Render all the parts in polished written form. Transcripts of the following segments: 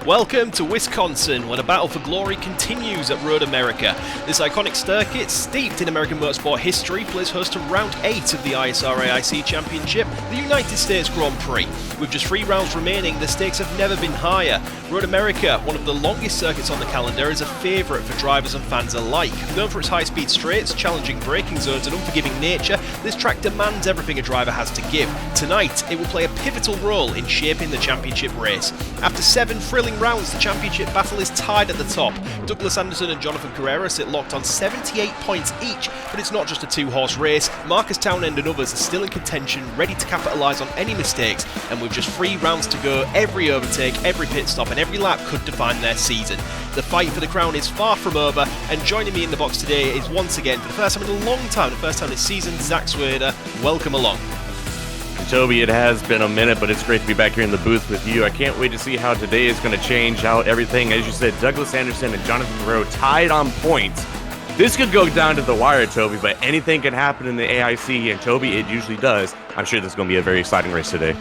Welcome to Wisconsin, where the battle for glory continues at Road America. This iconic circuit, steeped in American motorsport history, plays host to round 8 of the ISR AIC Championship, the United States Grand Prix. With just 3 rounds remaining, the stakes have never been higher. Road America, one of the longest circuits on the calendar, is a favourite for drivers and fans alike. Known for its high-speed straights, challenging braking zones and unforgiving nature, this track demands everything a driver has to give. Tonight, it will play a pivotal role in shaping the championship race. After 7 thrilling rounds, the championship battle is tied at the top. Douglas Anderson and Jonathan Carrero sit locked on 78 points each, but it's not just a 2-horse race. Marcus Townend and others are still in contention, ready to capitalise on any mistakes, and with just 3 rounds to go, every overtake, every pit stop and every lap could define their season. The fight for the crown is far from over, and joining me in the box today is once again, for the first time in a long time, the first time this season, Zach Swader. Welcome along. Toby, it has been a minute, but it's great to be back here in the booth with you. I can't wait to see how today is going to change out everything. As you said, Douglas Anderson and Jonathan Carrero tied on points. This could go down to the wire, Toby, but anything can happen in the AIC, and Toby, it usually does. I'm sure this is going to be a very exciting race today.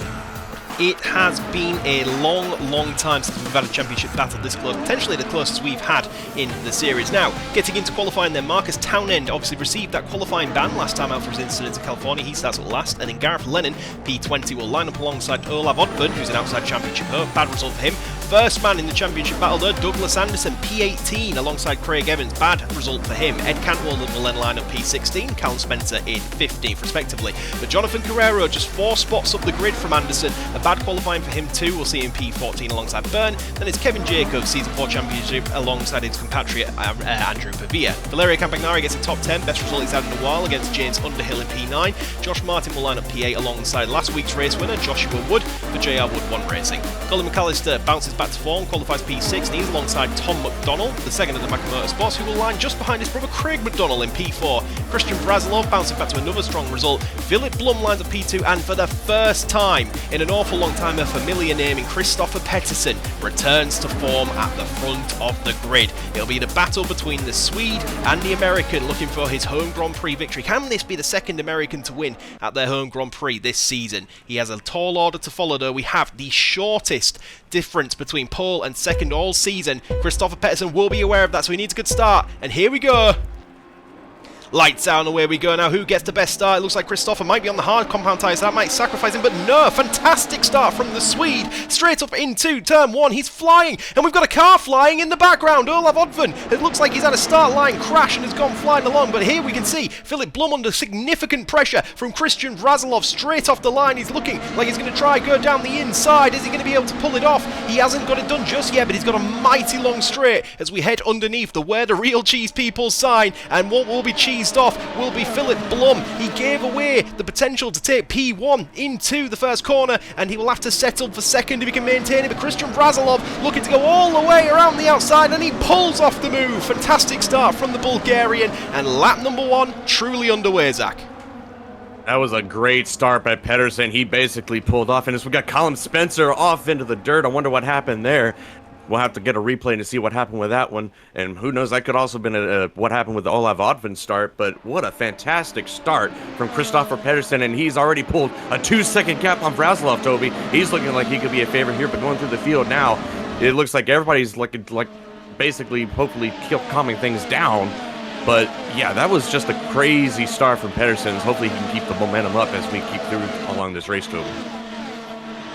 It has been a long time since we've had a championship battle this close, potentially the closest we've had in the series. Now, getting into qualifying then, Marcus Townend obviously received that qualifying ban last time out for his incident in California. He starts at last, and then Gareth Lennon, P20, will line up alongside Olav Oddbjørn, who's an outside championship hope. Bad result for him. First man in the championship battle though, Douglas Anderson, P18, alongside Craig Evans. Bad result for him. Ed Cantwell will then line up P16, Callum Spencer in 15th, respectively. But Jonathan Carrero just 4 spots up the grid from Anderson. A bad qualifying for him too. We'll see him P14 alongside Byrne. Then it's Kevin Jacobs, Season 4 championship alongside his compatriot Andrew Pavia. Valerio Campagnari gets a top 10, best result he's had in a while against James Underhill in P9. Josh Martin will line up P8 alongside last week's race winner Joshua Wood for JR Wood 1 Racing. Colin McAllister bounces back to form, qualifies P6, and he's alongside Tom McDonald, the second of the Macca Motorsports, who will line just behind his brother Craig McDonald in P4. Christian Brazilov bouncing back to another strong result. Philip Blum lines up P2, and for the first time in an awful long time, a familiar name in Christopher Pettersson returns to form at the front of the grid. It'll be the battle between the Swede and the American looking for his home Grand Prix victory. Can this be the second American to win at their home Grand Prix this season? He has a tall order to follow though. We have the shortest difference between pole and second all season. Christopher Pettersson will be aware of that, so he needs a good start. And here we go. Lights out and away we go now. Who gets the best start? It looks like Christopher might be on the hard compound tyres. That might sacrifice him, but no. Fantastic start from the Swede. Straight up into turn 1. He's flying, and we've got a car flying in the background. Olav Oddbjørn. It looks like he's had a start line crash and has gone flying along, but here we can see Philip Blum under significant pressure from Christian Brazilov straight off the line. He's looking like he's going to try go down the inside. Is he going to be able to pull it off? He hasn't got it done just yet, but he's got a mighty long straight as we head underneath the Where the Real Cheese People sign, and what will be cheesed off will be Philip Blum. He gave away the potential to take P1 into the first corner, and he will have to settle for second if he can maintain it. But Christian Brazilov looking to go all the way around the outside, and he pulls off the move. Fantastic start from the Bulgarian, and lap number 1 truly underway, Zach. That was a great start by Pettersson. He basically pulled off, and as we got Callum Spencer off into the dirt, I wonder what happened there. We'll have to get a replay to see what happened with that one. And who knows, that could also have been what happened with the Olav Oddbjørn start. But what a fantastic start from Christopher Pettersson. And he's already pulled a 2-second gap on Brazilov, Toby. He's looking like he could be a favorite here. But going through the field now, it looks like everybody's like basically, hopefully, calming things down. But yeah, that was just a crazy start from Pettersson. Hopefully he can keep the momentum up as we keep through along this race, Toby.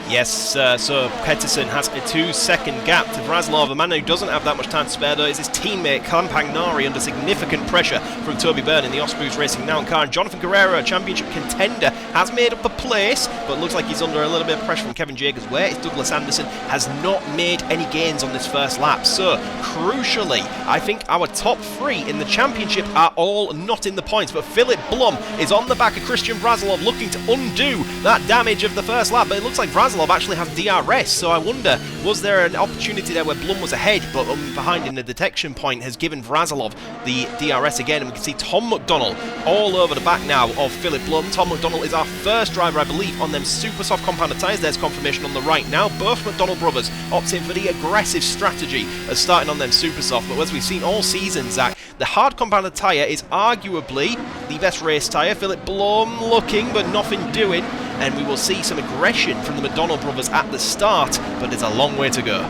Yes, so Pettersson has a 2-second gap to Brazilov. A man who doesn't have that much time to spare though is his teammate Campagnari under significant pressure from Toby Byrne in the Ospreys Racing Now car. And Jonathan Carrero, a championship contender, has made up a place, but looks like he's under a little bit of pressure from Kevin Jacobs. Where is Douglas Anderson? Has not made any gains on this first lap. So, crucially, I think our top 3 in the championship are all not in the points, but Philip Blum is on the back of Christian Brazilov looking to undo that damage of the first lap. But it looks like Brazilov actually has DRS, so I wonder, was there an opportunity there where Blum was ahead, but behind in the detection point has given Brazilov the DRS again, and we can see Tom McDonald all over the back now of Philip Blum. Tom McDonald is our first driver, I believe, on them super soft compounded tyres. There's confirmation on the right now. Both McDonald brothers opting for the aggressive strategy of starting on them super soft, but as we've seen all season, Zach, the hard compounded tyre is arguably the best race tyre. Philip Blum looking, but nothing doing. and we will see some aggression from the McDonald brothers at the start, but there's a long way to go.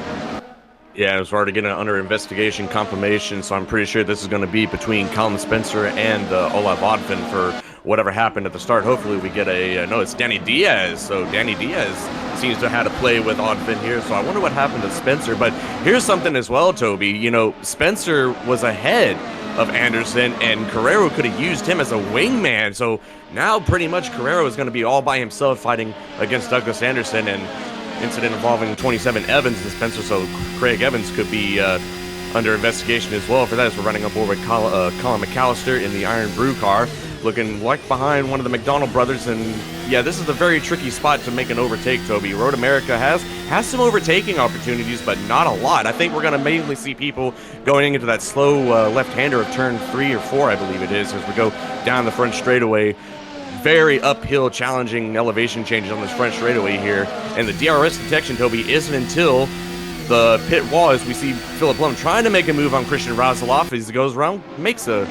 Yeah, it's already getting under investigation confirmation, so I'm pretty sure this is going to be between Colin Spencer and Olaf Oddfin for whatever happened at the start. Hopefully we get no, it's Danny Diaz. So Danny Diaz seems to have had to play with Oddfin here, so I wonder what happened to Spencer. But here's something as well, Toby. You know, Spencer was ahead of Anderson, and Carrero could have used him as a wingman. So now pretty much Carrero is going to be all by himself fighting against Douglas Anderson, and incident involving 27 Evans and Spencer, so Craig Evans could be under investigation as well for that, as we're running up over with Colin McAllister in the Iron Brew car, looking like behind one of the McDonald brothers. And yeah, this is a very tricky spot to make an overtake, Toby. Road America has some overtaking opportunities, but not a lot. I think we're going to mainly see people going into that slow left-hander of turn 3 or 4, I believe it is, as we go down the front straightaway. Very uphill, challenging elevation changes on this front straightaway here. And the DRS detection, Toby, isn't until the pit wall, as we see Philip Blum trying to make a move on Christian Razaloff as he goes around, makes a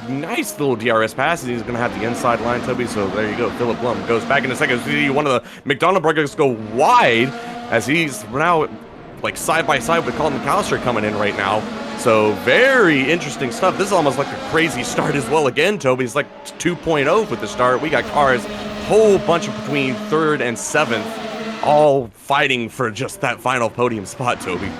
nice little DRS pass, and he's going to have the inside line, Toby. So there you go. Philip Blum goes back in a second. See one of the McDonald brothers go wide as he's now like side by side with Colin McAllister coming in right now. So very interesting stuff. This is almost like a crazy start as well. Again, Toby, it's like 2.0 with the start. We got cars, whole bunch of between 3rd and 7th, all fighting for just that final podium spot, Toby.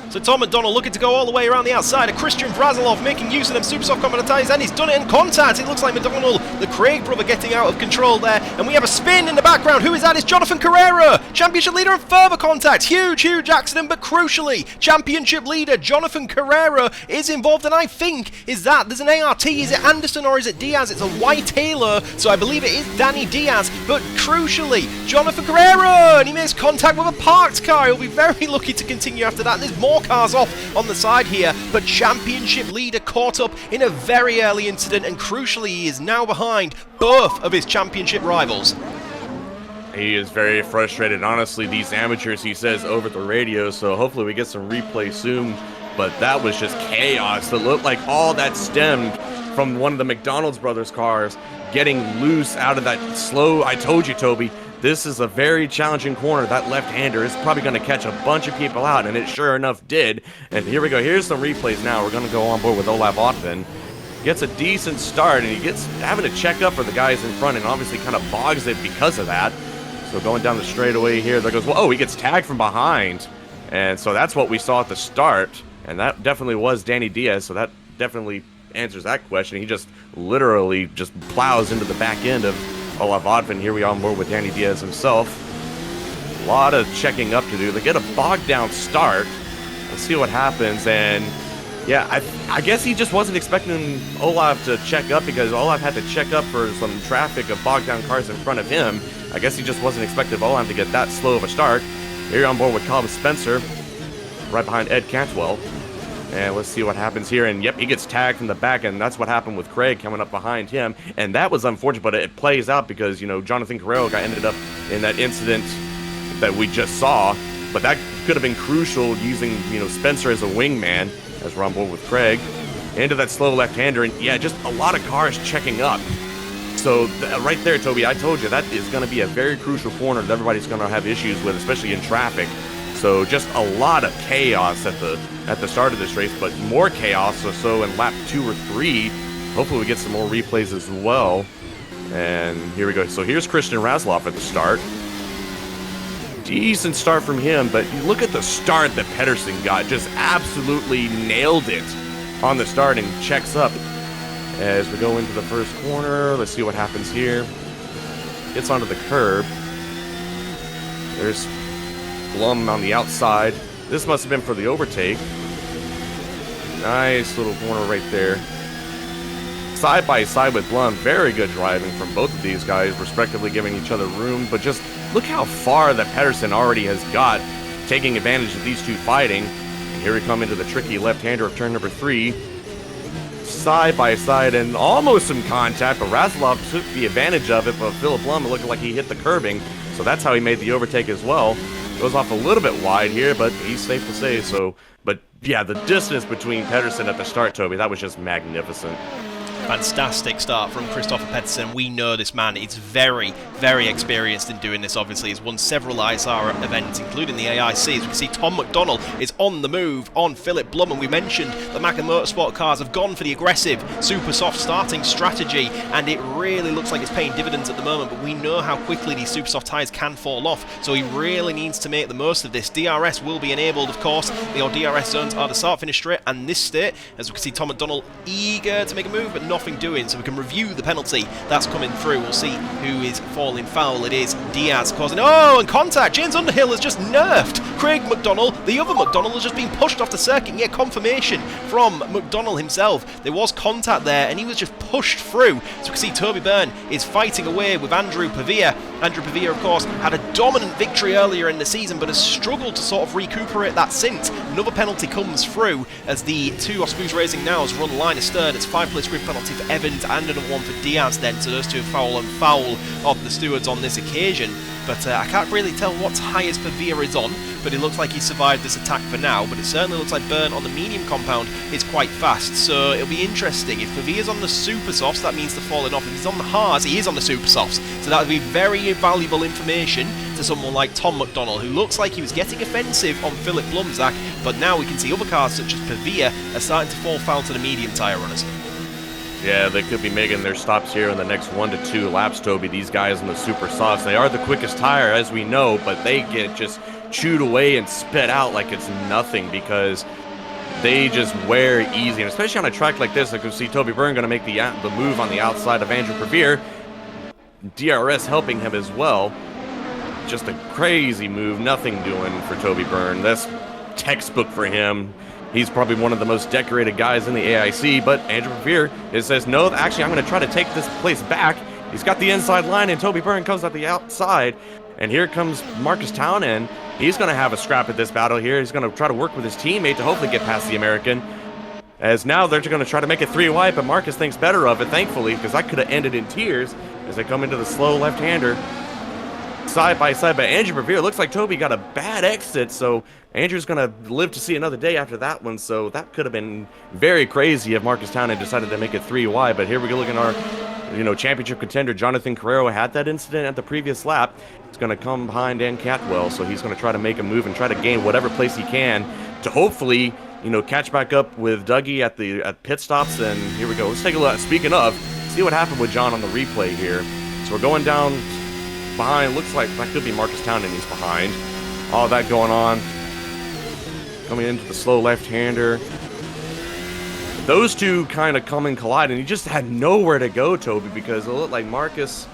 So Tom McDonald looking to go all the way around the outside of Christian Vrazilov, making use of them super soft combat tires, and he's done it in contact. It looks like McDonald, the Craig brother, getting out of control there. And we have a spin in the background. Who is that? It's Jonathan Carrero, championship leader, and further contact. Huge accident, but crucially, championship leader Jonathan Carrero is involved. And I think, there's an ART. Is it Anderson or is it Diaz? It's a white halo, so I believe it is Danny Diaz. But crucially, Jonathan Carrero, and he makes contact with a parked car. He'll be very lucky to continue after that. There's more cars off on the side here, but championship leader caught up in a very early incident, and crucially he is now behind both of his championship rivals. He is very frustrated. Honestly, these amateurs, he says over the radio, so hopefully we get some replay soon. But that was just chaos. It looked like all that stemmed from one of the McDonald's brothers cars getting loose out of that slow. I told you, Toby, this is a very challenging corner. That left-hander is probably going to catch a bunch of people out, and it sure enough did. And here we go. Here's some replays now. We're going to go on board with Olaf Oddfin. Gets a decent start, and he gets having to check up for the guys in front, and obviously kind of bogs it because of that. So going down the straightaway here, there goes, well, oh, he gets tagged from behind. And so that's what we saw at the start, and that definitely was Danny Diaz, so that definitely answers that question. He just literally just plows into the back end of Olaf Oddfin. Here we are on board with Danny Diaz himself. A lot of checking up to do. They get a bogged down start. Let's see what happens. And yeah, I guess he just wasn't expecting Olaf to check up, because Olaf had to check up for some traffic of bogged down cars in front of him. I guess he just wasn't expecting Olaf to get that slow of a start. Here on board with Colin Spencer, right behind Ed Cantwell. And let's see what happens here. And yep, he gets tagged from the back, and that's what happened with Craig coming up behind him. And that was unfortunate, but it plays out because, you know, Jonathan Carrero ended up in that incident that we just saw. But that could have been crucial, using, you know, Spencer as a wingman, as we're on board with Craig, into that slow left-hander. And yeah, just a lot of cars checking up. So right there, Toby, I told you, that is going to be a very crucial corner that everybody's going to have issues with, especially in traffic. So just a lot of chaos at the start of this race, but more chaos or so in lap 2 or 3. Hopefully we get some more replays as well. And here we go. So here's Christian Razloff at the start. Decent start from him, but you look at the start that Pedersen got. Just absolutely nailed it on the start and checks up. As we go into the first corner, let's see what happens here. Gets onto the curb. There's Blum on the outside. This must have been for the overtake. Nice little corner right there. Side by side with Blum. Very good driving from both of these guys, respectively, giving each other room. But just look how far that Pedersen already has got, taking advantage of these two fighting. And here we come into the tricky left-hander of turn number 3. Side by side and almost some contact, but Razloff took the advantage of it, but Philip Blum looked like he hit the curbing. So that's how he made the overtake as well. Goes off a little bit wide here, but he's safe to say so. But yeah, the distance between Pedersen at the start, Toby, that was just magnificent. Fantastic start from Christopher Pettersson. We know this man is very, very experienced in doing this, obviously. He's won several ISR events, including the AIC. As we can see, Tom McDonnell is on the move on Philip Blum, and we mentioned the Macca Motorsport cars have gone for the aggressive, super soft starting strategy, and it really looks like it's paying dividends at the moment, but we know how quickly these super soft tyres can fall off, so he really needs to make the most of this. DRS will be enabled, of course. The DRS zones are the start-finish straight, and this state, as we can see, Tom McDonnell eager to make a move, but nothing doing, so we can review the penalty that's coming through. We'll see who is falling foul. It is Diaz causing, and contact. James Underhill has just nerfed Craig McDonnell. The other McDonnell has just been pushed off the circuit. Yeah, confirmation from McDonnell himself. There was contact there, and he was just pushed through. So we can see Toby Byrne is fighting away with Andrew Pavia. Andrew Pavia, of course, had a dominant victory earlier in the season, but has struggled to sort of recuperate that since. Another penalty comes through as the two Ospreys Racing Nows run line astern. It's 5-place grid penalty for Evans and another one for Diaz then, so those two foul and foul of the stewards on this occasion. But I can't really tell what tyres Pavia is on, but it looks like he survived this attack for now. But it certainly looks like Byrne on the medium compound is quite fast, so it'll be interesting. If Pavia's on the super softs, that means they're falling off. If he's on the hards, he is on the super softs, so that would be very valuable information to someone like Tom McDonnell, who looks like he was getting offensive on Philip Blumzak, but now we can see other cars such as Pavia are starting to fall foul to the medium tyre runners. Yeah, they could be making their stops here in the next 1 to 2 laps, Toby. These guys in the super softs, they are the quickest tire, as we know, but they get just chewed away and spit out like it's nothing because they just wear easy. And especially on a track like this, I can see Toby Byrne going to make the move on the outside of Andrew Pavia. DRS helping him as well. Just a crazy move, nothing doing for Toby Byrne. That's textbook for him. He's probably one of the most decorated guys in the AIC, but Andrew Pavia says, no, actually, I'm going to try to take this place back. He's got the inside line, and Toby Byrne comes out the outside. And here comes Marcus Townend. He's going to have a scrap at this battle here. He's going to try to work with his teammate to hopefully get past the American. As now they're going to try to make it 3 wide, but Marcus thinks better of it, thankfully, because that could have ended in tears as they come into the slow left-hander. Side by side, but Andrew Pavia, looks like Toby got a bad exit, so Andrew's going to live to see another day after that one, so that could have been very crazy if Marcus Townend decided to make it 3 wide. But here we go, looking at our championship contender. Jonathan Carrero had that incident at the previous lap. He's going to come behind Dan Catwell, so he's going to try to make a move and try to gain whatever place he can to hopefully, catch back up with Dougie at pit stops. And here we go. Let's take a look. Speaking of, see what happened with John on the replay here. So we're going down behind. Looks like that could be Marcus Townend. He's behind. All that going on. Coming into the slow left-hander. Those two kind of come and collide, and he just had nowhere to go, Toby, because it looked like Marcus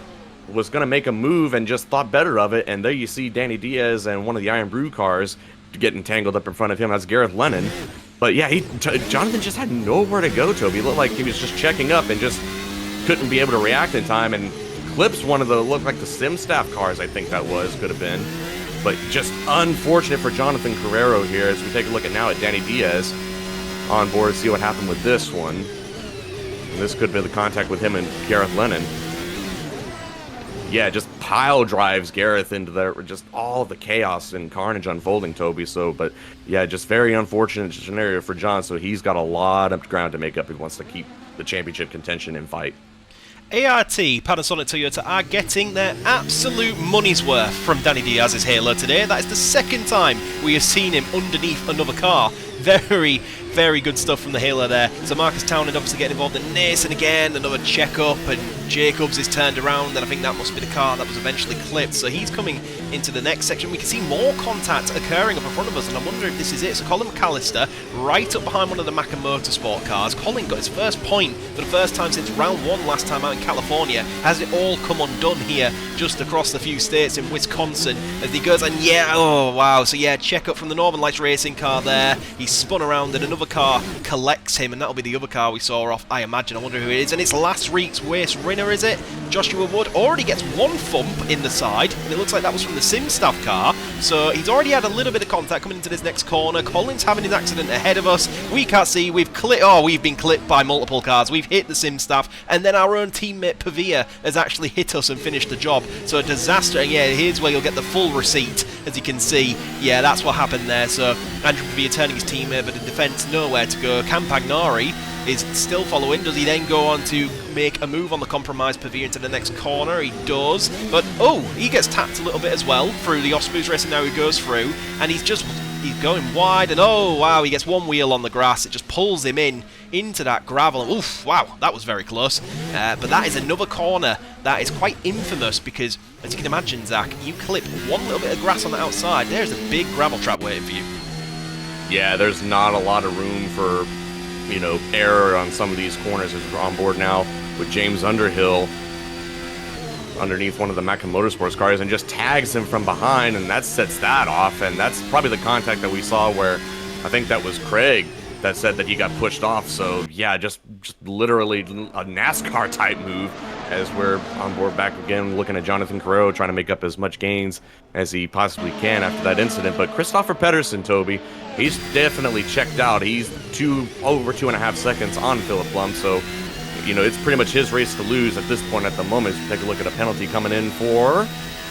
was going to make a move and just thought better of it. And there you see Danny Diaz and one of the Iron Brew cars getting tangled up in front of him. That's Gareth Lennon. But yeah, Jonathan just had nowhere to go, Toby. It looked like he was just checking up and just couldn't be able to react in time, and clips one of the, looked like the sim staff cars, I think that could have been. But just unfortunate for Jonathan Carrero here as we take a look now at Danny Diaz on board, see what happened with this one. And this could be the contact with him and Gareth Lennon. Yeah, just pile drives Gareth into just all the chaos and carnage unfolding, Toby. So, but yeah, just very unfortunate scenario for John. So he's got a lot of ground to make up if he wants to keep the championship contention in fight. ART, Panasonic Toyota, are getting their absolute money's worth from Danny Diaz's Halo today. That is the second time we have seen him underneath another car. Very, very good stuff from the Halo there. So Marcus Townend obviously getting involved in Nason again, another check-up, and Jacobs is turned around, and I think that must be the car that was eventually clipped. So he's coming into the next section. We can see more contact occurring up in front of us, and I wonder if this is it. So Colin McAllister, right up behind one of the Macca Motorsport cars. Colin got his first point for the first time since round 1 last time out in California. Has it all come undone here just across the few states in Wisconsin as he goes, and yeah, oh wow. So yeah, check up from the Northern Lights Racing car there. He's spun around and another car collects him, and that'll be the other car we saw off, I imagine. I wonder who it is, and it's last week's race winner, is it? Joshua Wood already gets one thump in the side, and it looks like that was from the sim staff car, so he's already had a little bit of contact coming into this next corner. Colin's having his accident ahead of us. We can't see, we've been clipped by multiple cars. We've hit the sim staff, and then our own teammate Pavia has actually hit us and finished the job. So a disaster, and yeah, here's where you'll get the full receipt, as you can see. Yeah, that's what happened there. So Andrew Pavia turning his teammate, but in defence, nowhere to go. Campagnari is still following. Does he then go on to make a move on the compromised Pavia into the next corner? He does, but oh, he gets tapped a little bit as well through the Osprey's racing. Now he goes through, and he's going wide, and oh wow, he gets one wheel on the grass. It just pulls him into that gravel. Oof, wow, that was very close. But that is another corner that is quite infamous because, as you can imagine, Zach, you clip one little bit of grass on the outside, there's a big gravel trap waiting for you. Yeah, there's not a lot of room for, error on some of these corners as we're on board now with James Underhill underneath one of the Mecca Motorsports cars and just tags him from behind, and that sets that off. And that's probably the contact that we saw where I think that was Craig that said that he got pushed off. So yeah, just literally a NASCAR type move as we're on board back again, looking at Jonathan Carrero trying to make up as much gains as he possibly can after that incident. But Christopher Pedersen, Toby, he's definitely checked out. He's over 2.5 seconds on Philip Blum, so it's pretty much his race to lose at this point at the moment. Take a look at a penalty coming in for,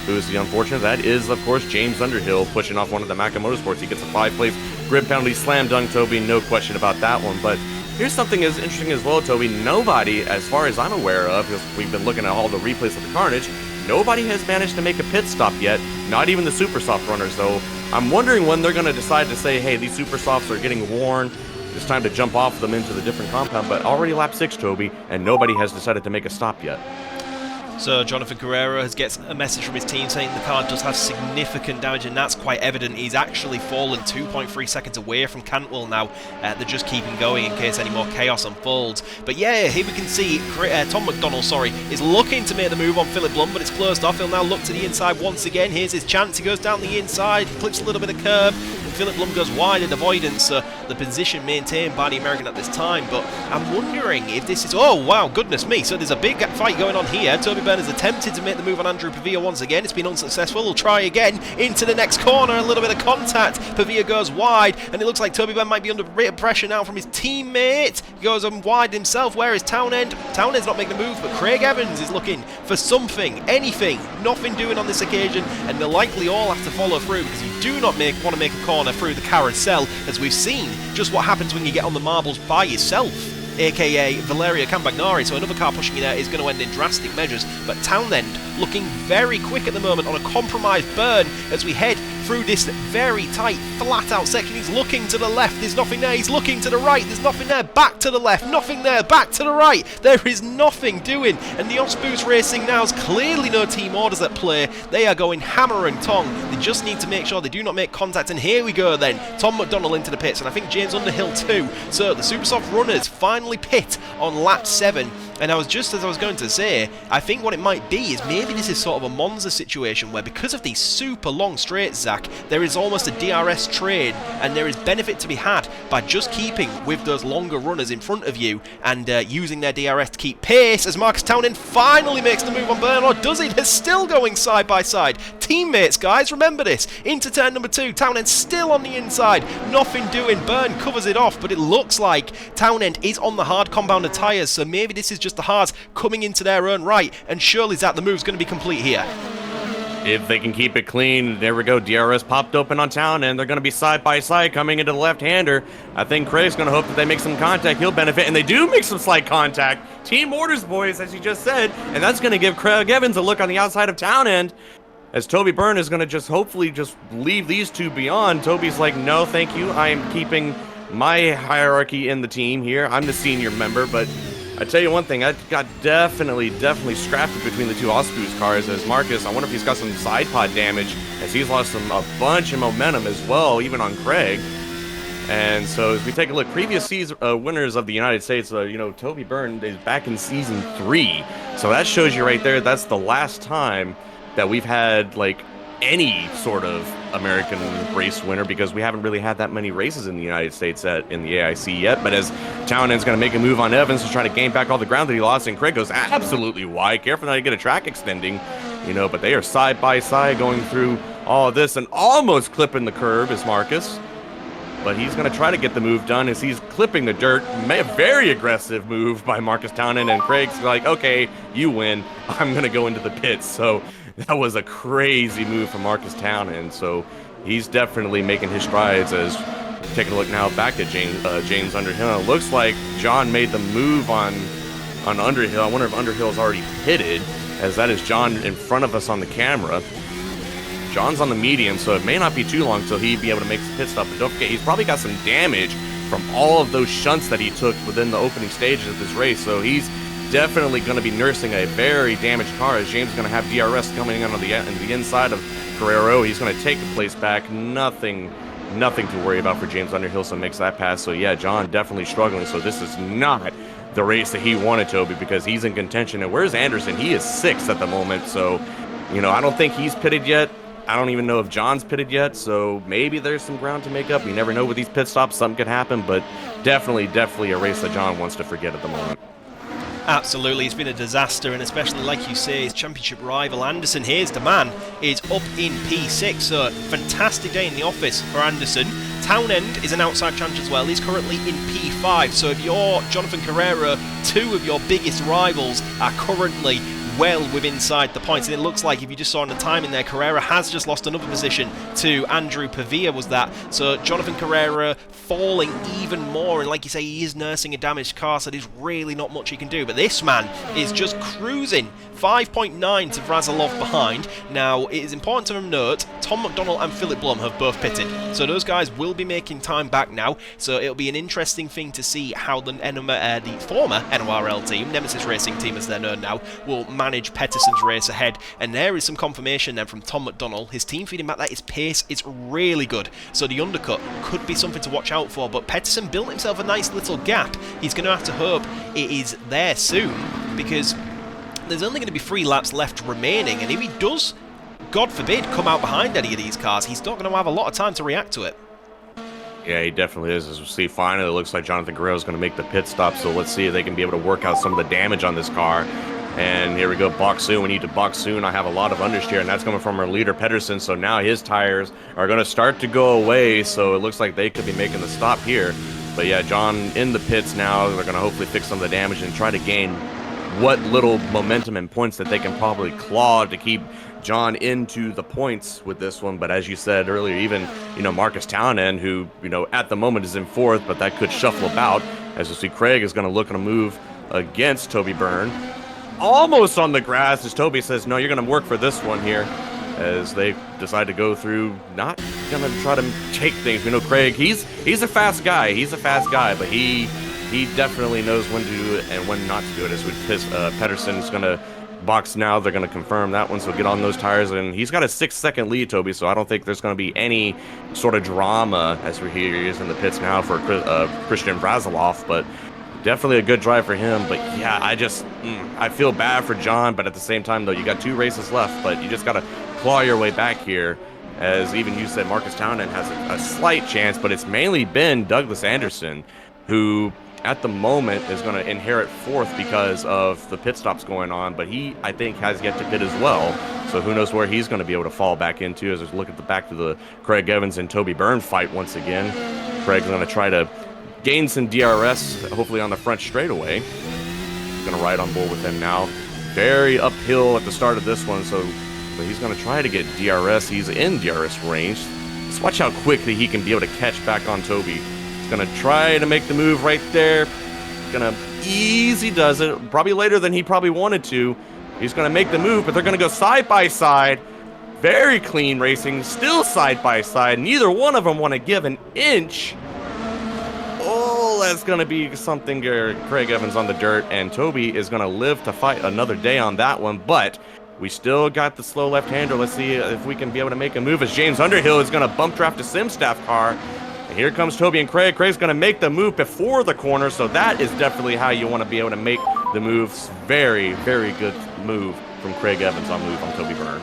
who's the unfortunate? That is, of course, James Underhill pushing off one of the Mecca Motorsports. He gets a 5-place grid penalty, slam dunk, Toby, no question about that one. But here's something as interesting as well, Toby. Nobody, as far as I'm aware of, because we've been looking at all the replays of the carnage, nobody has managed to make a pit stop yet, not even the super soft runners. So I'm wondering when they're going to decide to say, hey, these super softs are getting worn, it's time to jump off them into the different compound. But already lap 6, Toby, and nobody has decided to make a stop yet. So Jonathan Carrero gets a message from his team saying the car does have significant damage, and that's quite evident. He's actually fallen 2.3 seconds away from Cantwell now. They're just keeping going in case any more chaos unfolds. But yeah, here we can see Tom McDonald, is looking to make the move on Philip Blum, but it's closed off. He'll now look to the inside once again. Here's his chance. He goes down the inside, clips a little bit of curb, and Philip Blum goes wide in avoidance. The position maintained by the American at this time. But I'm wondering if this is... Oh, wow, goodness me. So there's a big fight going on here. Toby Byrne has attempted to make the move on Andrew Pavia once again. It's been unsuccessful. He'll try again into the next corner. A little bit of contact. Pavia goes wide, and it looks like Toby Byrne might be under great pressure now from his teammate. He goes wide himself. Where is Townend? Townend's not making the move, but Craig Evans is looking for something, anything. Nothing doing on this occasion, and they'll likely all have to follow through because you do not want to make a corner through the carousel, as we've seen just what happens when you get on the marbles by yourself, aka Valeria Campagnari. So another car pushing you there is going to end in drastic measures. But Townend looking very quick at the moment on a compromised Byrne as we head through this very tight, flat out section. He's looking to the left, there's nothing there. He's looking to the right, there's nothing there. Back to the left, nothing there. Back to the right, there is nothing doing. And the Osboos Racing now has clearly no team orders at play. They are going hammer and tong. They just need to make sure they do not make contact. And here we go then. Tom McDonald into the pits, and I think James Underhill too. So the Supersoft runners finally pit on lap 7. And as I was going to say, I think what it might be is maybe this is sort of a Monza situation where, because of these super long straights, Zach, there is almost a DRS trade, and there is benefit to be had by just keeping with those longer runners in front of you and using their DRS to keep pace. As Marcus Townend finally makes the move on Byrne, or does he? They're still going side by side. Teammates, guys, remember this. Into turn number 2, Townend still on the inside. Nothing doing. Byrne covers it off, but it looks like Townend is on the hard compounded tyres, so maybe this is just the hards coming into their own right, and surely that the move's going to be complete here. If they can keep it clean, there we go. DRS popped open on Town, and they're going to be side by side coming into the left-hander. I think Craig's going to hope that they make some contact. He'll benefit, and they do make some slight contact. Team orders, boys, as you just said, and that's going to give Craig Evans a look on the outside of Town end, as Toby Byrne is going to hopefully leave these two beyond. Toby's like, no, thank you. I am keeping my hierarchy in the team here. I'm the senior member, but I tell you one thing, I got definitely scrapped between the two Osboos cars. As Marcus, I wonder if he's got some side pod damage, as he's lost a bunch of momentum as well, even on Craig. And so as we take a look, previous winners of the United States, Toby Byrne is back in season 3. So that shows you right there, that's the last time that we've had any sort of American race winner, because we haven't really had that many races in the United States in the AIC yet. But as Townend's going to make a move on Evans to try to gain back all the ground that he lost, and Craig goes absolutely wide, careful not to get a track extending, but they are side by side going through all of this and almost clipping the curb is Marcus. But he's going to try to get the move done as he's clipping the dirt. Very aggressive move by Marcus Townend, and Craig's like, okay, you win. I'm going to go into the pits. So that was a crazy move from Marcus Townend. So he's definitely making his strides as taking a look now back at James Underhill. It looks like John made the move on Underhill. I wonder if Underhill's already pitted, as that is John in front of us on the camera. John's on the medium, so it may not be too long till he'd be able to make the pit stop. But don't forget, he's probably got some damage from all of those shunts that he took within the opening stages of this race. So he's definitely going to be nursing a very damaged car, as James is going to have DRS coming in on the inside of Carrero. He's going to take the place back. Nothing to worry about for James Underhill, so makes that pass. So yeah, John definitely struggling. So this is not the race that he wanted, Toby, because he's in contention. And where's Anderson? He is 6th at the moment. So, you know, I don't think he's pitted yet. I don't even know if John's pitted yet, so maybe there's some ground to make up. You never know with these pit stops, something could happen, but definitely a race that John wants to forget at the moment. Absolutely, it's been a disaster, and especially, like you say, his championship rival Anderson, here's the man, is up in P6, so fantastic day in the office for Anderson. Townend is an outside challenge as well. He's currently in P5, so if you're Jonathan Carrero, 2 of your biggest rivals are currently well within inside the points, and it looks like, if you just saw on the timing there, Carrera has just lost another position to Andrew Pavia, was that. So Jonathan Carrera falling even more, and like you say, he is nursing a damaged car, so there's really not much he can do. But this man is just cruising, 5.9 to Vrazilov behind. Now, it is important to note, Tom McDonald and Philip Blum have both pitted, so those guys will be making time back now, so it'll be an interesting thing to see how the former NORL team, Nemesis Racing Team as they're known now, will manage Pettersson's race ahead. And there is some confirmation then from Tom McDonald, his team feeding back that his pace is really good, so the undercut could be something to watch out for. But Pettersson built himself a nice little gap. He's going to have to hope it is there soon, because there's only going to be 3 laps left remaining, and if he does, God forbid, come out behind any of these cars, he's not going to have a lot of time to react to it. Yeah, he definitely is. As we see, finally, it looks like Jonathan Guerrero is going to make the pit stop, so let's see if they can be able to work out some of the damage on this car. And here we go, box soon. We need to box soon. I have a lot of understeer, and that's coming from our leader, Pettersson. So now his tires are going to start to go away, so it looks like they could be making the stop here. But yeah, John in the pits now. They're going to hopefully fix some of the damage and try to gain what little momentum and points that they can probably claw to keep John into the points with this one. But as you said earlier, even, you know, Marcus Townend, who, you know, at the moment is in 4th, but that could shuffle about. As you see, Craig is going to look at a move against Toby Byrne. Almost on the grass, as Toby says, no, you're going to work for this one here, as they decide to go through, not going to try to take things. We know Craig, he's a fast guy. He's a fast guy, but he definitely knows when to do it and when not to do it. As Pettersson's going to box now. They're going to confirm that one, so get on those tires. And he's got a 6-second lead, Toby, so I don't think there's going to be any sort of drama as we're here. He is in the pits now for Christian Vrazilov, but definitely a good drive for him. But yeah, I feel bad for John, but at the same time, though, you got 2 races left, but you just got to claw your way back here. As even you said, Marcus Townend has a slight chance, but it's mainly been Douglas Anderson who at the moment is going to inherit 4th because of the pit stops going on, but he, I think, has yet to pit as well. So who knows where he's going to be able to fall back into as we look at the back to the Craig Evans and Toby Byrne fight once again. Craig's going to try to gain some DRS, hopefully on the front straightaway. Going to ride on board with him now. Very uphill at the start of this one, but he's going to try to get DRS. He's in DRS range. Let's watch how quickly he can be able to catch back on Toby. He's going to try to make the move right there. Going to easy does it. Probably later than he probably wanted to. He's going to make the move, but they're going to go side by side. Very clean racing. Still side by side. Neither one of them want to give an inch. Oh, that's going to be something. Craig Evans on the dirt, and Toby is going to live to fight another day on that one. But we still got the slow left-hander. Let's see if we can be able to make a move as James Underhill is going to bump draft a Simstaff car. And here comes Toby and Craig. Craig's going to make the move before the corner, so that is definitely how you want to be able to make the moves. Very, very good move from Craig Evans on move on Toby Byrne.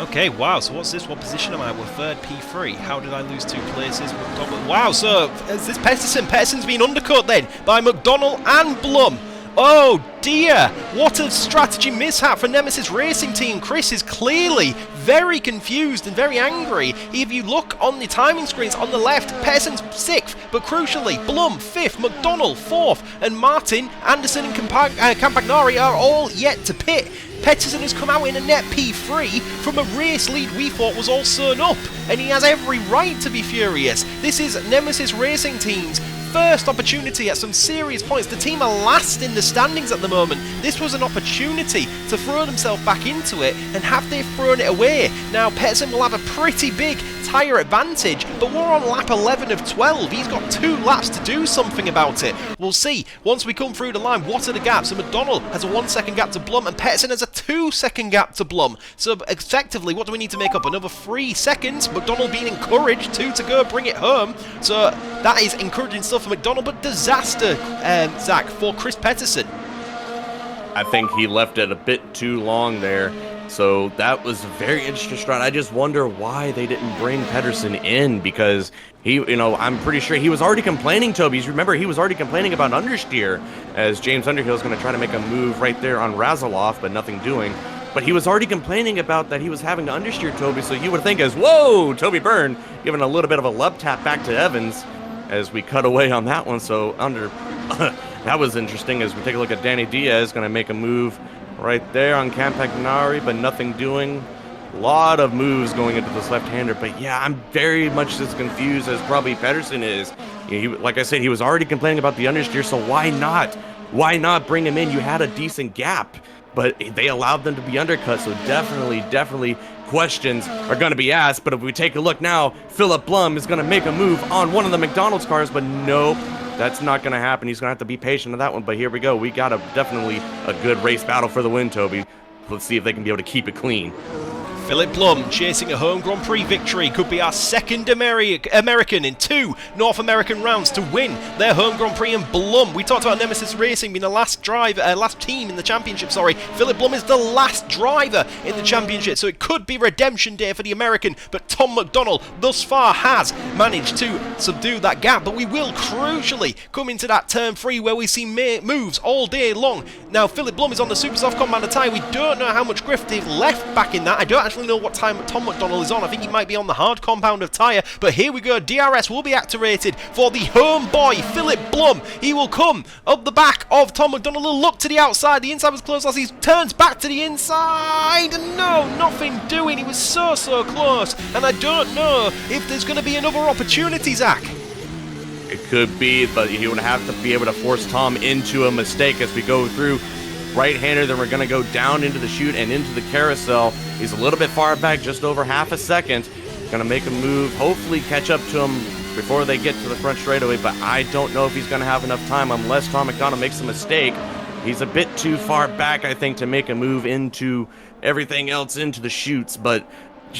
Okay, wow, so what's this? What position am I? We're 3rd, P3. How did I lose 2 places? McDonald. Wow, so is this Pettersson? Pettersson's been undercut then by McDonald and Blum. Oh dear, what a strategy mishap for Nemesis Racing Team. Chris is clearly very confused and very angry. If you look on the timing screens on the left, Pettersson's 6th, but crucially, Blum 5th, McDonald 4th, and Martin, Anderson and Campagnari are all yet to pit. Pettersen has come out in a net P3 from a race lead we thought was all sewn up, and he has every right to be furious. This is Nemesis Racing Team's first opportunity at some serious points. The team are last in the standings at the moment. This was an opportunity to throw themselves back into it, and have they thrown it away? Now Pettersen will have a pretty big tyre advantage, but we're on lap 11 of 12. He's got 2 laps to do something about it. We'll see once we come through the line what are the gaps. So McDonald has a 1 second gap to Blum, and Pettersen has a 2 second gap to Blum. So effectively, what do we need to make up? Another 3 seconds. McDonald being encouraged, 2 to go, bring it home. So that is encouraging stuff for McDonald, but disaster, Zach, for Chris Pettersen. I think he left it a bit too long there. So that was a very interesting start. I just wonder why they didn't bring Pettersen in, because he, I'm pretty sure he was already complaining, Toby. Remember, he was already complaining about understeer, as James Underhill is going to try to make a move right there on Razaloff, but nothing doing. But he was already complaining about that he was having to understeer Toby, so you would think as, whoa, Toby Byrne giving a little bit of a love tap back to Evans as we cut away on that one. So that was interesting as we take a look at Danny Diaz, going to make a move right there on Campagnari, but nothing doing. A lot of moves going into this left-hander, but yeah, I'm very much as confused as probably Pettersen is. Like I said, he was already complaining about the understeer, so why not? Why not bring him in? You had a decent gap, but they allowed them to be undercut, so definitely questions are going to be asked. But if we take a look now, Philip Blum is going to make a move on one of the McDonald's cars, but nope. That's not going to happen. He's going to have to be patient on that one. But here we go. We got definitely a good race battle for the win, Toby. Let's see if they can be able to keep it clean. Philip Blum chasing a home Grand Prix victory. Could be our second American in 2 North American rounds to win their home Grand Prix. And Blum, we talked about Nemesis Racing being the last team in the championship. Philip Blum is the last driver in the championship, so it could be redemption day for the American. But Tom McDonald thus far has managed to subdue that gap. But we will crucially come into that turn 3 where we see moves all day long. Now Philip Blum is on the Super Soft Commander tyre. We don't know how much grip they've left back in that. I don't actually know what time Tom McDonald is on. I think he might be on the hard compound of tyre, but here we go. DRS will be activated for the home boy, Philip Blum. He will come up the back of Tom McDonald. Look to the outside. The inside was close as he turns back to the inside. No, nothing doing. He was so close, and I don't know if there's going to be another opportunity, Zach. It could be, but he would have to be able to force Tom into a mistake as we go through. Right-hander, then we're going to go down into the chute and into the carousel. He's a little bit far back, just over half a second. Going to make a move, hopefully catch up to him before they get to the front straightaway, but I don't know if he's going to have enough time unless Tom McDonald makes a mistake. He's a bit too far back, I think, to make a move into everything else into the chutes, but...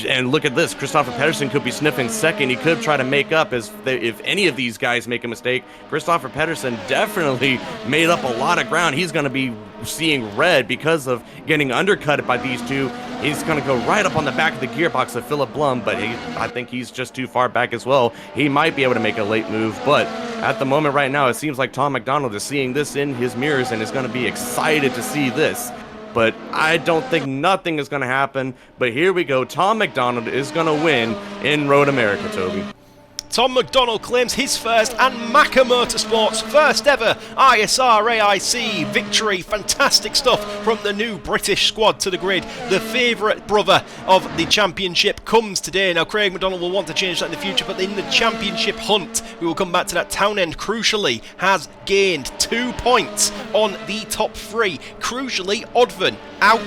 And look at this, Christopher Pettersen could be sniffing second. He could try to make up if any of these guys make a mistake. Christopher Pettersen definitely made up a lot of ground. He's going to be seeing red because of getting undercut by these two. He's going to go right up on the back of the gearbox of Philip Blum, but I think he's just too far back as well. He might be able to make a late move, but at the moment right now, it seems like Tom McDonald is seeing this in his mirrors and is going to be excited to see this. But I don't think nothing is going to happen. But here we go. Tom McDonald is going to win in Road America, Toby. Tom McDonald claims his first and Macca Motorsports' first ever ISR AIC victory. Fantastic stuff from the new British squad to the grid. The favourite brother of the championship comes today. Now Craig McDonald will want to change that in the future, but in the championship hunt, we will come back to that. Townend crucially has gained 2 points on the top 3. Crucially, Odvan out.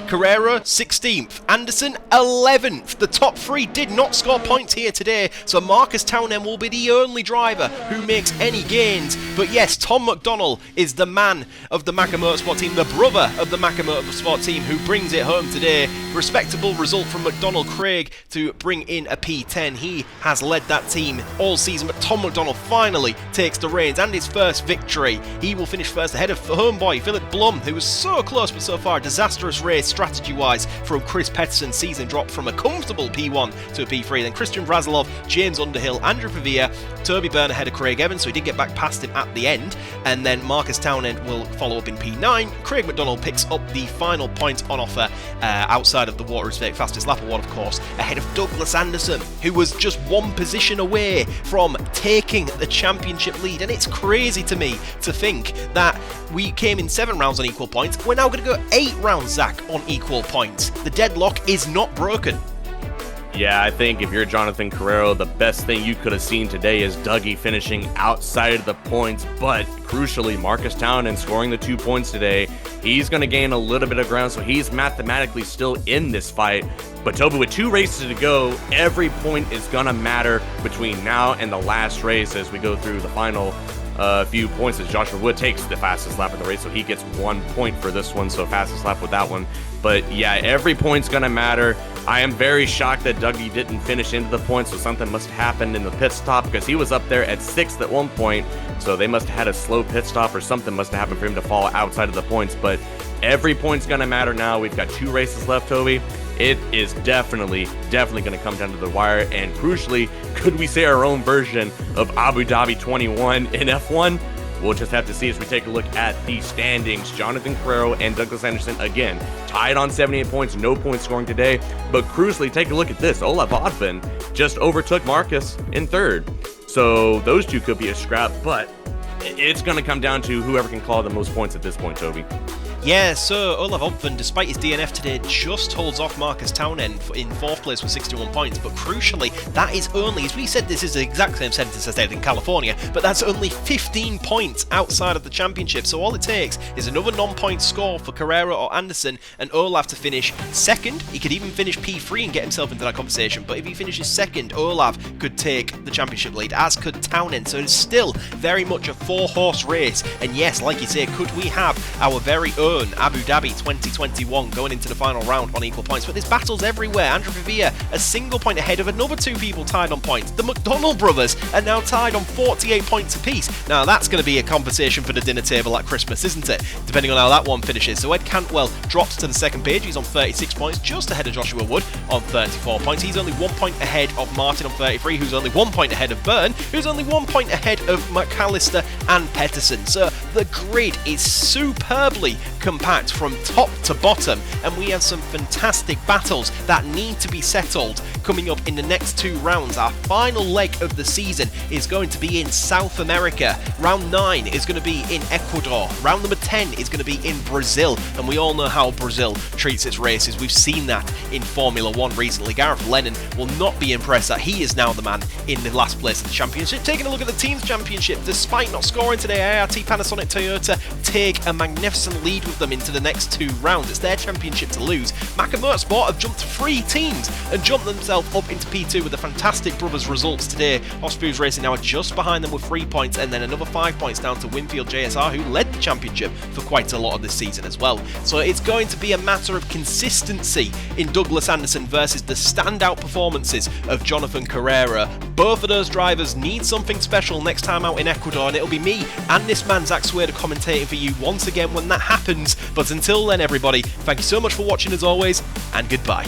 Carrero 16th. Anderson 11th. The top 3 did not score points here today, so Marcus Townend will be the only driver who makes any gains. But yes, Tom McDonald is the man of the Macca Motorsport team, the brother of the Macca Motorsport team, who brings it home today. Respectable result from McDonald Craig to bring in a P10. He has led that team all season, but Tom McDonald finally takes the reins and his first victory. He will finish first ahead of homeboy Philip Blum, who was so close but so far. A disastrous race strategy-wise from Chris Pettersen. Season dropped from a comfortable P1 to a P3. Then Christian Razalov, James Underhill Andrew Pavia, Toby Byrne ahead of Craig Evans, so he did get back past him at the end, and then Marcus Townend will follow up in P9. Craig McDonald picks up the final point on offer outside of the Water is Fake fastest lap award, of course, ahead of Douglas Anderson, who was just one position away from taking the championship lead. And it's crazy to me to think that we came in 7 rounds on equal points. We're now going to go 8 rounds, Zach, on equal points. The deadlock is not broken. Yeah, I think if you're Jonathan Carrero, the best thing you could have seen today is Dougie finishing outside of the points, but crucially, Marcus Townend scoring the 2 points today. He's going to gain a little bit of ground, so he's mathematically still in this fight. But Toby, with 2 races to go, every point is going to matter between now and the last race as we go through the final few points, as Joshua Wood takes the fastest lap of the race, so he gets 1 point for this one, so fastest lap with that one. But yeah, every point's going to matter. I am very shocked that Dougie didn't finish into the points, so something must have happened in the pit stop, because he was up there at 6th at one point, so they must have had a slow pit stop or something must have happened for him to fall outside of the points. But every point's going to matter now. We've got 2 races left, Toby. It is definitely going to come down to the wire, and crucially, could we say our own version of Abu Dhabi 21 in F1? We'll just have to see as we take a look at the standings. Jonathan Carrero and Douglas Anderson, again, tied on 78 points, no point scoring today. But crucially, take a look at this. Olaf Oddvin just overtook Marcus in 3rd. So those two could be a scrap, but it's going to come down to whoever can claw the most points at this point, Toby. Yeah, so Olaf Oddvin, despite his DNF today, just holds off Marcus Townend in 4th place with 61 points, but crucially, that is only, as we said, this is the exact same sentence as they did in California, but that's only 15 points outside of the championship, so all it takes is another non-point score for Carrero or Anderson, and Olaf to finish 2nd. He could even finish P3 and get himself into that conversation, but if he finishes 2nd, Olaf could take the championship lead, as could Townend, so it's still very much a 4-horse race, and yes, like you say, could we have our very own Abu Dhabi 2021 going into the final round on equal points? But there's battles everywhere. Andrew Pavia a single point ahead of another 2 people tied on points. The McDonald brothers are now tied on 48 points apiece. Now that's going to be a conversation for the dinner table at Christmas, isn't it? Depending on how that one finishes. So Ed Cantwell drops to the 2nd page. He's on 36 points, just ahead of Joshua Wood on 34 points. He's only 1 point ahead of Martin on 33, who's only 1 point ahead of Byrne, who's only 1 point ahead of McAllister and Pettersson. So the grid is superbly compact from top to bottom, and we have some fantastic battles that need to be settled coming up in the next 2 rounds. Our final leg of the season is going to be in South America. Round 9 is going to be in Ecuador. Round number 10 is going to be in Brazil, and we all know how Brazil treats its races. We've seen that in Formula 1 recently. Gareth Lennon will not be impressed that he is now the man in the last place of the championship. Taking a look at the team's championship, despite not scoring today, ART, Panasonic, Toyota take a magnificent lead with them into the next 2 rounds. It's their championship to lose. Maka Motorsport have jumped 3 teams and jumped themselves up into P2 with the fantastic brothers results today. Osprey's Racing now are just behind them with 3 points, and then another 5 points down to Winfield JSR, who led the championship for quite a lot of this season as well. So it's going to be a matter of consistency in Douglas Anderson versus the standout performances of Jonathan Carrero. Both of those drivers need something special next time out in Ecuador, and it'll be me and this man Zach Swader commentating for you once again when that happens. But until then, everybody, thank you so much for watching as always, and goodbye.